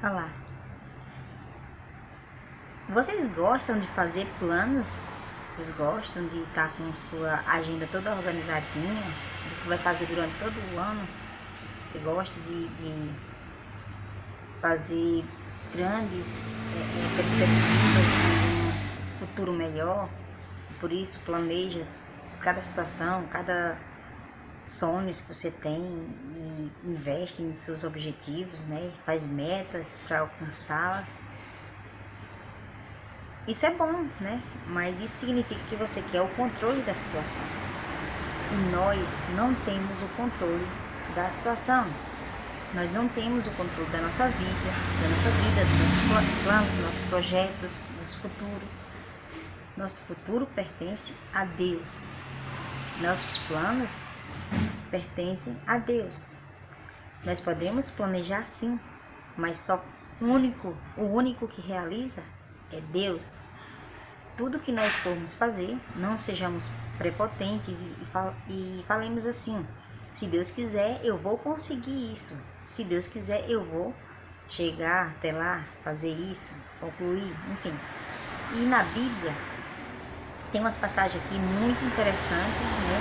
falar. Vocês gostam de fazer planos? Vocês gostam de estar com sua agenda toda organizadinha, do que vai fazer durante todo o ano? Você gosta de fazer grandes perspectivas de um futuro melhor? Por isso planeja cada situação, cada sonhos que você tem e investe nos seus objetivos, né? Faz metas para alcançá-las. Isso é bom, né? Mas isso significa que você quer o controle da situação. E nós não temos o controle da situação. Nós não temos o controle da nossa vida, dos nossos planos, dos nossos projetos, do nosso futuro. Nosso futuro pertence a Deus. Nossos planos pertencem a Deus. Nós podemos planejar sim, mas só o único que realiza é Deus. Tudo que nós formos fazer, não sejamos prepotentes e falemos assim: se Deus quiser, eu vou conseguir isso. Se Deus quiser, eu vou chegar até lá, fazer isso, concluir, enfim. E na Bíblia tem umas passagens aqui muito interessantes, né?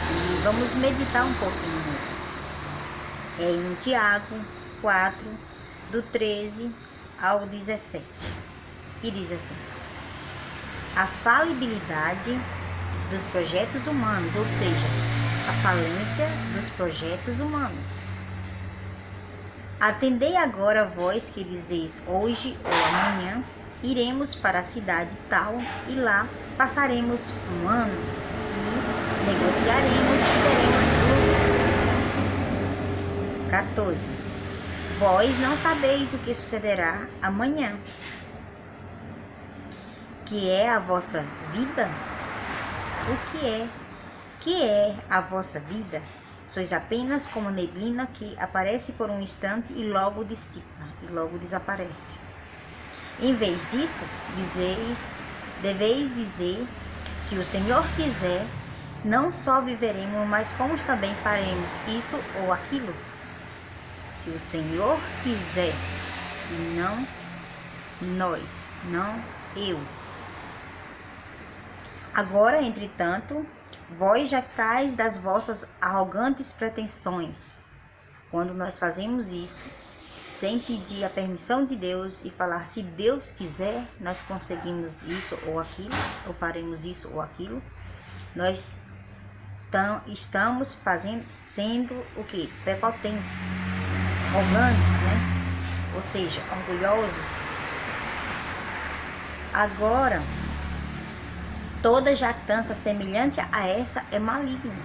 E vamos meditar um pouquinho. É em Tiago 4, do 13 ao 17. E diz assim: a falibilidade dos projetos humanos, ou seja, a falência dos projetos humanos. Atendei agora vós que dizeis: hoje ou amanhã iremos para a cidade tal e lá passaremos um ano e negociaremos e teremos lucros. 14. Vós não sabeis o que sucederá amanhã, que é a vossa vida? O que é a vossa vida? Sois apenas como neblina que aparece por um instante e logo dissipa, e logo desaparece. Em vez disso, deveis dizer: se o Senhor quiser, não só viveremos, mas como também faremos isso ou aquilo. Se o Senhor quiser, e não nós, não eu. Agora, entretanto, vós jactais das vossas arrogantes pretensões. Quando nós fazemos isso, sem pedir a permissão de Deus e falar: se Deus quiser, nós conseguimos isso ou aquilo, ou faremos isso ou aquilo, nós estamos sendo o quê? Prepotentes, arrogantes, né? Ou seja, orgulhosos. Agora, toda jactância semelhante a essa é maligna.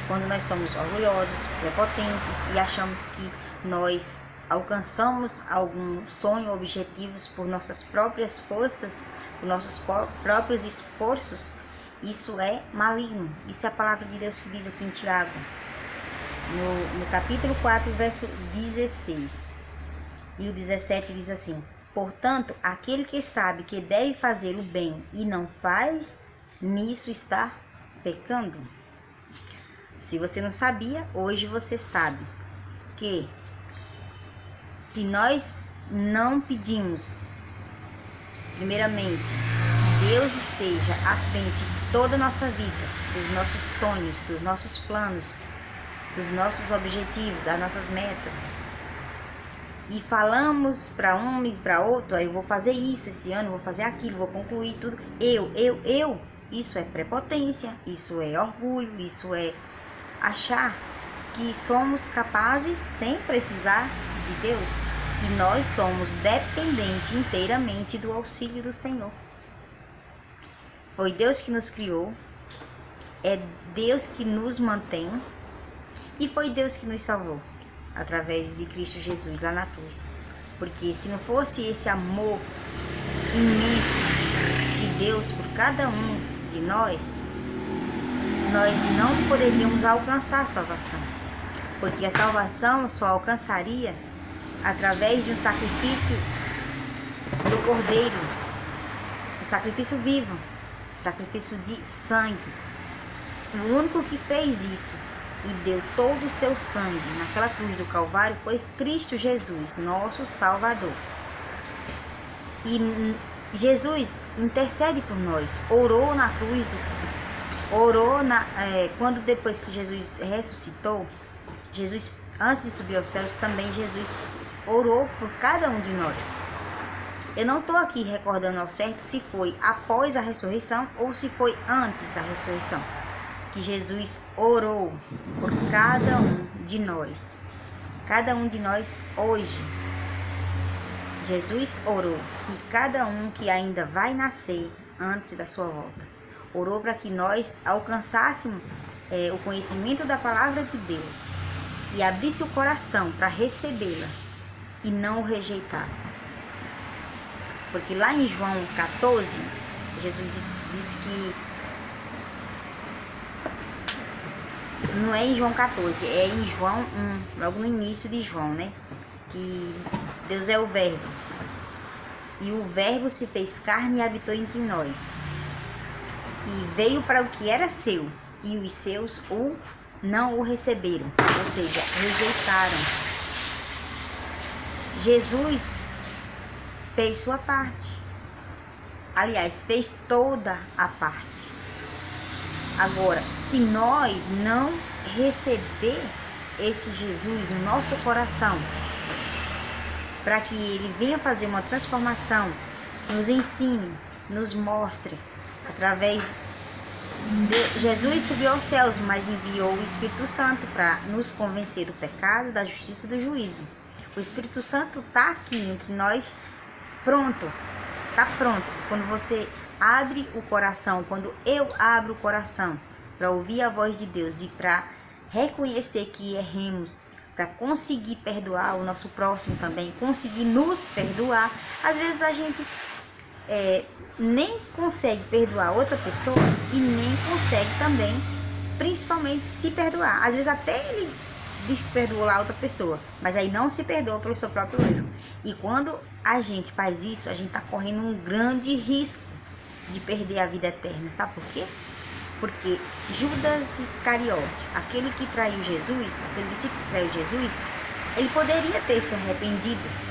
Quando nós somos orgulhosos, prepotentes e achamos que nós alcançamos algum sonho, objetivos por nossas próprias forças, por nossos próprios esforços, isso é maligno. Isso é a palavra de Deus que diz aqui em Tiago, no capítulo 4, verso 16. E o 17 diz assim: portanto, aquele que sabe que deve fazer o bem e não faz, nisso está pecando. Se você não sabia, hoje você sabe que se nós não pedimos, primeiramente, que Deus esteja à frente de toda a nossa vida, dos nossos sonhos, dos nossos planos, dos nossos objetivos, das nossas metas, e falamos para um e para outro: eu vou fazer isso esse ano, vou fazer aquilo, vou concluir tudo, eu, isso é prepotência, isso é orgulho, isso é achar que somos capazes sem precisar de Deus, e nós somos dependentes inteiramente do auxílio do Senhor. Foi Deus que nos criou, é Deus que nos mantém, e foi Deus que nos salvou através de Cristo Jesus lá na cruz. Porque se não fosse esse amor imenso de Deus por cada um de nós não poderíamos alcançar a salvação. Porque a salvação só alcançaria através de um sacrifício do Cordeiro, um sacrifício vivo, um sacrifício de sangue. O único que fez isso e deu todo o seu sangue naquela cruz do Calvário foi Cristo Jesus, nosso Salvador. E Jesus intercede por nós, orou na cruz, quando depois que Jesus ressuscitou, Jesus, antes de subir aos céus, também Jesus orou por cada um de nós. Eu não estou aqui recordando ao certo se foi após a ressurreição ou se foi antes da ressurreição, que Jesus orou por cada um de nós. Cada um de nós hoje, Jesus orou por cada um que ainda vai nascer antes da sua volta. Orou para que nós alcançássemos o conhecimento da palavra de Deus e abrisse o coração para recebê-la e não o rejeitar. Porque lá em João 14, Jesus disse que não é em João 14, é em João 1, logo no início de João, né? Que Deus é o Verbo. E o Verbo se fez carne e habitou entre nós. E veio para o que era seu, e os seus não o receberam, ou seja, rejeitaram. Jesus fez sua parte. Aliás, fez toda a parte. Agora, se nós não receber esse Jesus no nosso coração, para que ele venha fazer uma transformação, nos ensine, nos mostre, através de Jesus subiu aos céus, mas enviou o Espírito Santo para nos convencer do pecado, da justiça e do juízo. O Espírito Santo está aqui entre nós, pronto, está pronto. Quando você abre o coração, quando eu abro o coração para ouvir a voz de Deus e para reconhecer que erremos, para conseguir perdoar o nosso próximo também, conseguir nos perdoar. Às vezes a gente nem consegue perdoar outra pessoa e nem consegue também, principalmente, se perdoar. Às vezes até ele diz que perdoou lá outra pessoa, mas aí não se perdoa pelo seu próprio erro. E quando a gente faz isso, a gente está correndo um grande risco de perder a vida eterna. Sabe por quê? Porque Judas Iscariote, aquele que traiu Jesus, aquele discípulo que traiu Jesus, ele poderia ter se arrependido.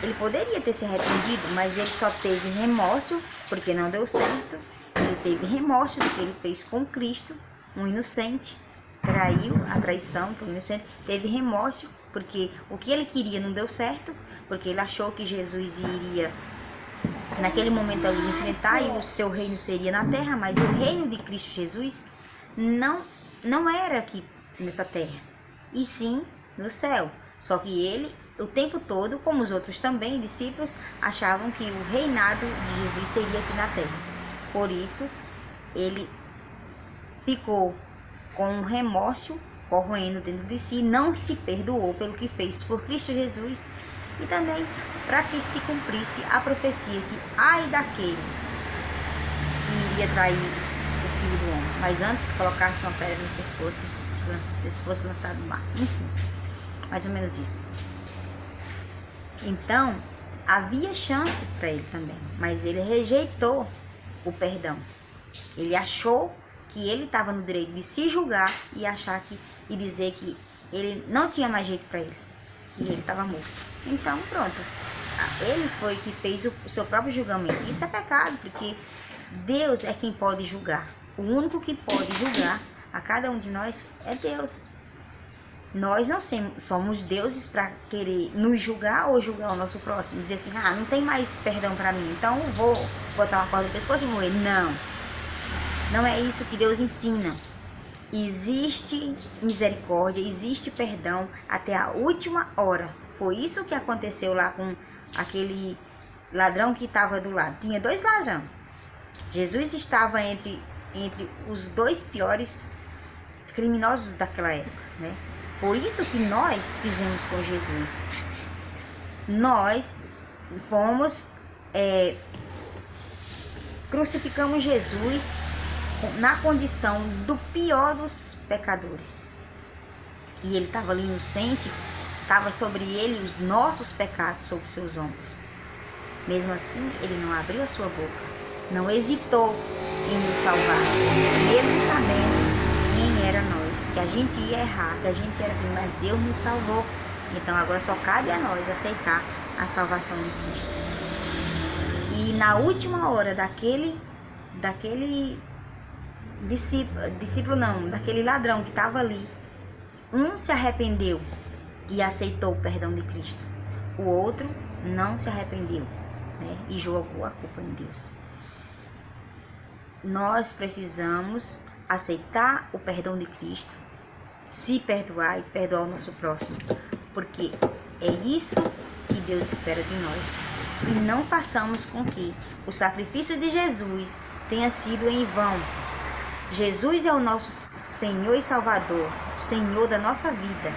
Ele poderia ter se arrependido, mas ele só teve remorso porque não deu certo. Ele teve remorso do que ele fez com Cristo, um inocente, traiu a traição para o inocente. Teve remorso porque o que ele queria não deu certo, porque ele achou que Jesus iria, naquele momento ali, enfrentar e o seu reino seria na terra, mas o reino de Cristo Jesus não era aqui nessa terra, e sim no céu. Só que ele, o tempo todo, como os outros também, discípulos, achavam que o reinado de Jesus seria aqui na terra. Por isso, ele ficou com um remorso corroendo dentro de si, não se perdoou pelo que fez por Cristo Jesus, e também para que se cumprisse a profecia que ai daquele que iria trair o Filho do Homem, mas antes colocasse uma pedra no pescoço se fosse lançado no mar. Enfim, mais ou menos isso. Então, havia chance para ele também, mas ele rejeitou o perdão. Ele achou que ele estava no direito de se julgar e achar e dizer que ele não tinha mais jeito para ele, que ele estava morto. Então, pronto. Ele foi que fez o seu próprio julgamento. Isso é pecado, porque Deus é quem pode julgar. O único que pode julgar a cada um de nós é Deus. Nós não somos deuses para querer nos julgar ou julgar o nosso próximo. Dizer assim, não tem mais perdão para mim, então vou botar uma corda no pescoço e morrer. Não. Não é isso que Deus ensina. Existe misericórdia, existe perdão até a última hora. Foi isso que aconteceu lá com aquele ladrão que estava do lado. Tinha 2 ladrões. Jesus estava entre os 2 piores criminosos daquela época, né? Foi isso que nós fizemos com Jesus. Nós crucificamos Jesus na condição do pior dos pecadores. E ele estava ali inocente, estava sobre ele os nossos pecados sobre os seus ombros. Mesmo assim, ele não abriu a sua boca, não hesitou em nos salvar, mesmo sabendo quem era nós. disse que a gente ia errar, que a gente era assim, mas Deus nos salvou. Então agora só cabe a nós aceitar a salvação de Cristo. E na última hora daquele discípulo não, daquele ladrão que estava ali, um se arrependeu e aceitou o perdão de Cristo. O outro não se arrependeu, né, e jogou a culpa em Deus. Nós precisamos aceitar o perdão de Cristo, se perdoar e perdoar o nosso próximo, porque é isso que Deus espera de nós. E não façamos com que o sacrifício de Jesus tenha sido em vão. Jesus é o nosso Senhor e Salvador, Senhor da nossa vida.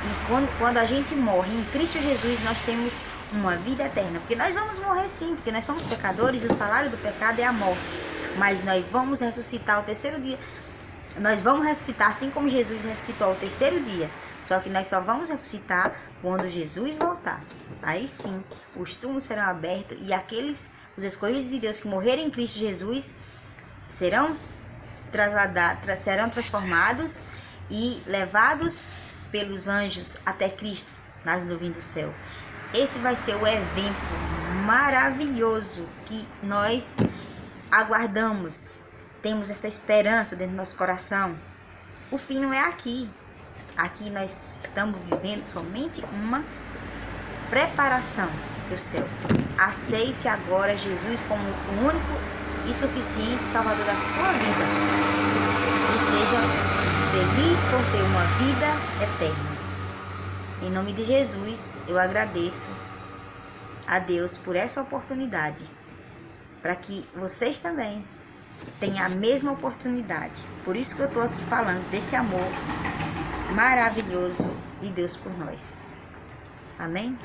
E quando a gente morre em Cristo Jesus, nós temos uma vida eterna. Porque nós vamos morrer sim, porque nós somos pecadores e o salário do pecado é a morte. Mas nós vamos ressuscitar ao terceiro dia. Nós vamos ressuscitar assim como Jesus ressuscitou ao terceiro dia. Só que nós só vamos ressuscitar quando Jesus voltar. Aí sim, os túmulos serão abertos e os escolhidos de Deus que morrerem em Cristo Jesus serão transformados e levados pelos anjos até Cristo nas nuvens do céu. Esse vai ser o evento maravilhoso que nós aguardamos. Temos essa esperança dentro do nosso coração. O fim não é aqui. Aqui nós estamos vivendo somente uma preparação para o céu. Aceite agora Jesus como o único e suficiente Salvador da sua vida. E seja feliz por ter uma vida eterna. Em nome de Jesus, eu agradeço a Deus por essa oportunidade, para que vocês também tenham a mesma oportunidade. Por isso que eu estou aqui falando desse amor maravilhoso de Deus por nós. Amém?